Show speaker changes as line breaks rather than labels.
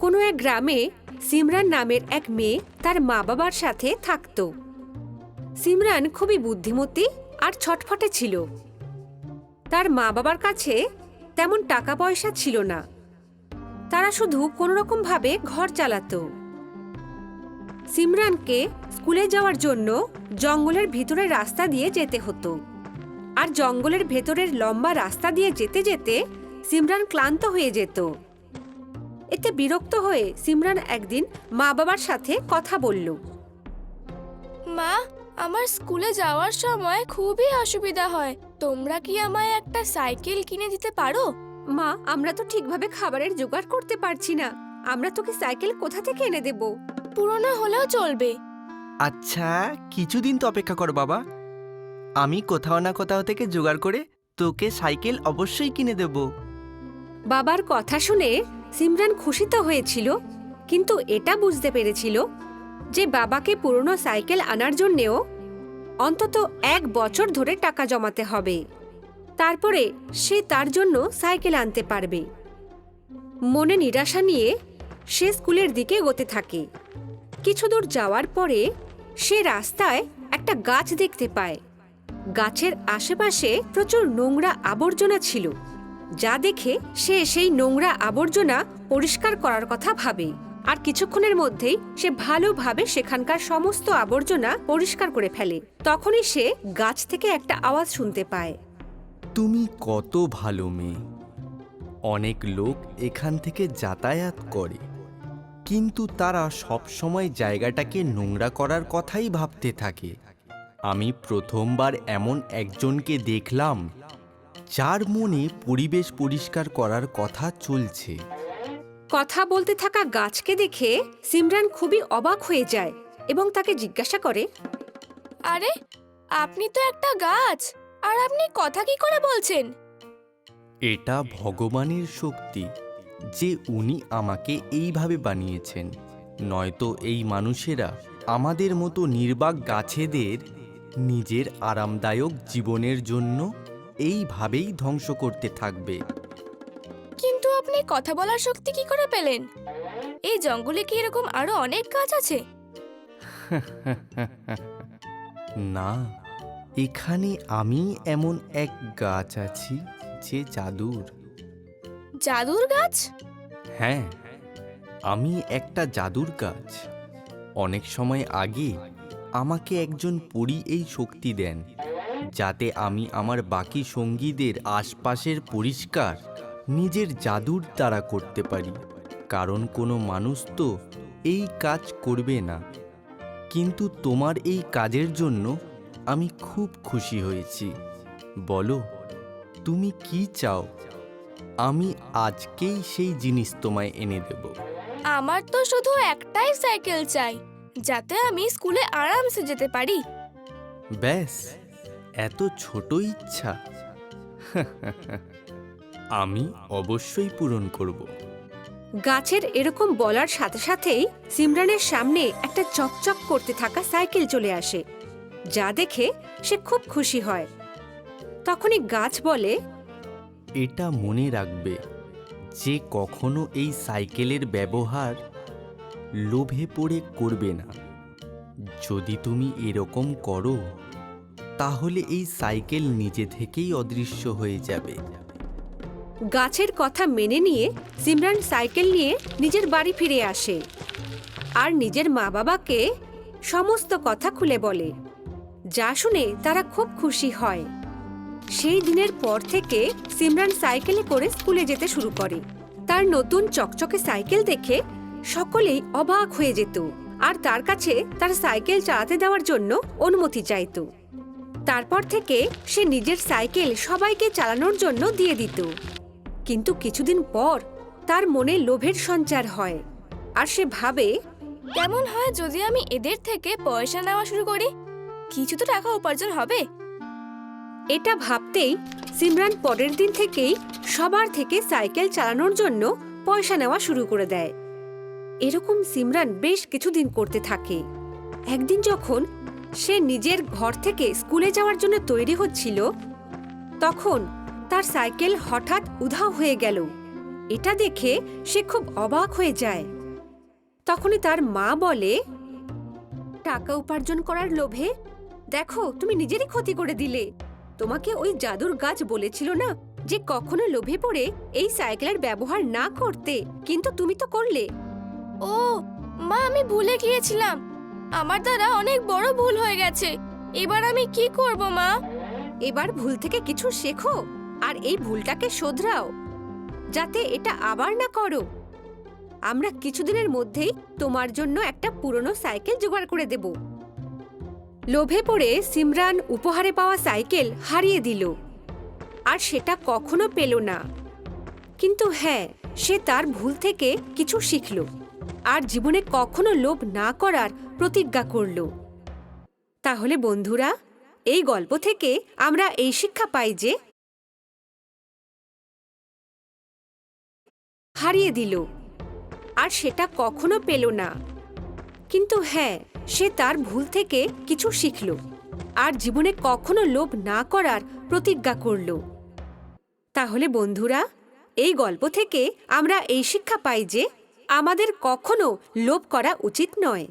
কোনো এক গ্রামে সিমরান নামের এক মেয়ে তার মা বাবার সাথে থাকত। সিমরান খুবই বুদ্ধিমতী আর ছটফটে ছিল। তার মা বাবার কাছে তেমন টাকা পয়সা ছিল না, তারা শুধু কোনোরকমভাবে ঘর চালাতো। সিমরানকে স্কুলে যাওয়ার জন্য জঙ্গলের ভিতরের রাস্তা দিয়ে যেতে হতো, আর জঙ্গলের ভেতরের লম্বা রাস্তা দিয়ে যেতে যেতে সিমরান ক্লান্ত হয়ে যেত। এতে বিরক্ত হয়ে সিমরান একদিন মা বাবার সাথে কথা বলল।
মা, আমার স্কুলে যাওয়ার সময় খুবই অসুবিধা হয়, তোমরা কি আমায় একটা সাইকেল কিনে দিতে পারো?
মা, আমরা তো ঠিকভাবে খাবারের জোগাড় করতে পারছি না, আমরা তোকে সাইকেল কোথা থেকে এনে দেব?
পুরনো হলেও চলবে।
আচ্ছা, কিছুদিন তো অপেক্ষা কর বাবা, আমি কোথাও না কোথাও থেকে জোগাড় করে তোকে সাইকেল অবশ্যই কিনে দেব।
বাবার কথা শুনে সিমরান খুশি তো হয়েছিল, কিন্তু এটা বুঝতে পেরেছিল যে বাবাকে পুরনো সাইকেল আনার জন্যেও অন্তত 1 বছর ধরে টাকা জমাতে হবে, তারপরে সে তার জন্য সাইকেল আনতে পারবে। মনে নিরাশা নিয়ে সে স্কুলের দিকে এগোতে থাকে। কিছু দূর যাওয়ার পরে সে রাস্তায় একটা গাছ দেখতে পায়। গাছের আশেপাশে প্রচুর নোংরা আবর্জনা ছিল, যা দেখে সে সেই নোংরা আবর্জনা পরিষ্কার করার কথা ভাবে। আর কিছুক্ষণের মধ্যেই সে ভালোভাবে সেখানকার সমস্ত আবর্জনা পরিষ্কার করে ফেলে। তখনই সে গাছ থেকে একটা আওয়াজ শুনতে পায়।
তুমি কত ভালো মেয়ে। অনেক লোক এখান থেকে যাতায়াত করে, কিন্তু তারা সব সময় জায়গাটাকে নোংরা করার কথাই ভাবতে থাকে। আমি প্রথমবার এমন একজনকে দেখলাম যার মনে পরিবেশ পরিষ্কার করার কথা চলছে।
কথা বলতে থাকা গাছকে দেখে সিমরান খুবই অবাক হয়ে যায় এবং তাকে জিজ্ঞাসা করে,
আরে, আপনি তো একটা গাছ, আর আপনি কথা কি করে বলছেন?
এটা ভগবানের শক্তি যে উনি আমাকে এইভাবে বানিয়েছেন, নয়তো এই মানুষেরা আমাদের মতো নির্বাক গাছেদের নিজের আরামদায়ক জীবনের জন্য এইভাবেই ধ্বংস করতে থাকবে।
কিন্তু আপনি কথা বলার শক্তি কি করে পেলেন? এই জঙ্গলে কি এরকম আরো অনেক গাছ আছে?
না, এখানে আমি এমন এক গাছ আছি যে জাদুর।
জাদুর গাছ?
হ্যাঁ, আমি একটা জাদুর গাছ। অনেক সময় আগে আমাকে একজন পরী এই শক্তি দেন, যাতে আমি আমার বাকি সঙ্গীদের আশপাশের পরিষ্কার নিজের জাদুর দ্বারা করতে পারি। কারণ কোনো মানুষ তো এই কাজ করবে না, কিন্তু তোমার এই কাজের জন্য আমি খুব খুশি হয়েছি। বলো, তুমি কি চাও? আমি আজকেই সেই জিনিস তোমায় এনে দেব।
আমার তো শুধু একটাই সাইকেল চাই, যাতে আমি স্কুলে আরামসে যেতে পারি।
ব্যাস, এত ছোট ইচ্ছা? আমি অবশ্যই পূরণ করব।
গাছের এরকম বলার সাথে সাথেই সিমরানের সামনে একটা চকচক করতে থাকা সাইকেল চলে আসে, যা দেখে সে খুব খুশি হয়। তখনই গাছ বলে,
এটা মনে রাখবে যে কখনো এই সাইকেলের ব্যবহার লোভে পড়ে করবে না। যদি তুমি এরকম করো, তাহলে এই সাইকেল নিজে থেকেই অদৃশ্য হয়ে যাবে।
গাছের কথা মেনে নিয়ে সিমরান সাইকেল নিয়ে নিজের বাড়ি ফিরে আসে আর নিজের মা বাবাকে সমস্ত কথা খুলে বলে, যা শুনে তারা খুব খুশি হয়। সেই দিনের পর থেকে সিমরান সাইকেলে করে স্কুলে যেতে শুরু করে। তার নতুন চকচকে সাইকেল দেখে সকলেই অবাক হয়ে যেত আর তার কাছে তার সাইকেল চালাতে দেওয়ার জন্য অনুমতি চাইত। তারপর থেকে সে নিজের সাইকেল সবাইকে চালানোর জন্য দিয়ে দিত। কিন্তু কিছুদিন পর তার মনে লোভের সঞ্চার হয় আর সে ভাবে,
কেমন হয় যদি আমি এদের থেকে পয়সা নেওয়া শুরু করি? কিছু তো টাকা উপার্জন হবে।
এটা ভাবতেই সিমরান পরের দিন থেকেই সবার থেকে সাইকেল চালানোর জন্য পয়সা নেওয়া শুরু করে দেয়। এরকম সিমরান বেশ কিছুদিন করতে থাকে। একদিন যখন সে নিজের ঘর থেকে স্কুলে যাওয়ার জন্য তৈরি হচ্ছিল, তখন তার সাইকেল হঠাৎ উধাও হয়ে গেল। এটা দেখে সে খুব অবাক হয়ে যায়। তখনই তার মা বলে, টাকা উপার্জন করার লোভে দেখো তুমি নিজেরই ক্ষতি করে দিলে। তোমাকে ওই জাদুর গাছ বলেছিল না যে কখনো লোভে পড়ে এই সাইকেলের ব্যবহার না করতে, কিন্তু তুমি তো করলে।
ও মা, আমি ভুলে গিয়েছিলাম। আমার দ্বারা অনেক বড় ভুল হয়ে গেছে। এবার আমি কি করব মা?
এবার ভুল থেকে কিছু শেখো আর এই ভুলটাকে শোধরাও, যাতে এটা আবার না করো। আমরা কিছুদিনের মধ্যেই তোমার জন্য একটা পুরনো সাইকেল জোগাড় করে দেব। লোভে পড়ে সিমরান উপহারে পাওয়া সাইকেল হারিয়ে দিল, আর সেটা কখনো পেল না। কিন্তু হ্যাঁ, সে তার ভুল থেকে কিছু শিখল আর জীবনে কখনো লোভ না করার প্রতিজ্ঞা করল। তাহলে বন্ধুরা, এই গল্প থেকে আমরা এই শিক্ষা পাই যে হারিয়ে দিল আর সেটা কখনো পেল না, কিন্তু হ্যাঁ, সে তার ভুল থেকে কিছু শিখল আর জীবনে কখনো লোভ না করার প্রতিজ্ঞা করল। তাহলে বন্ধুরা, এই গল্প থেকে আমরা এই শিক্ষা পাই যে আমাদের কখনো লোভ করা উচিত নয়।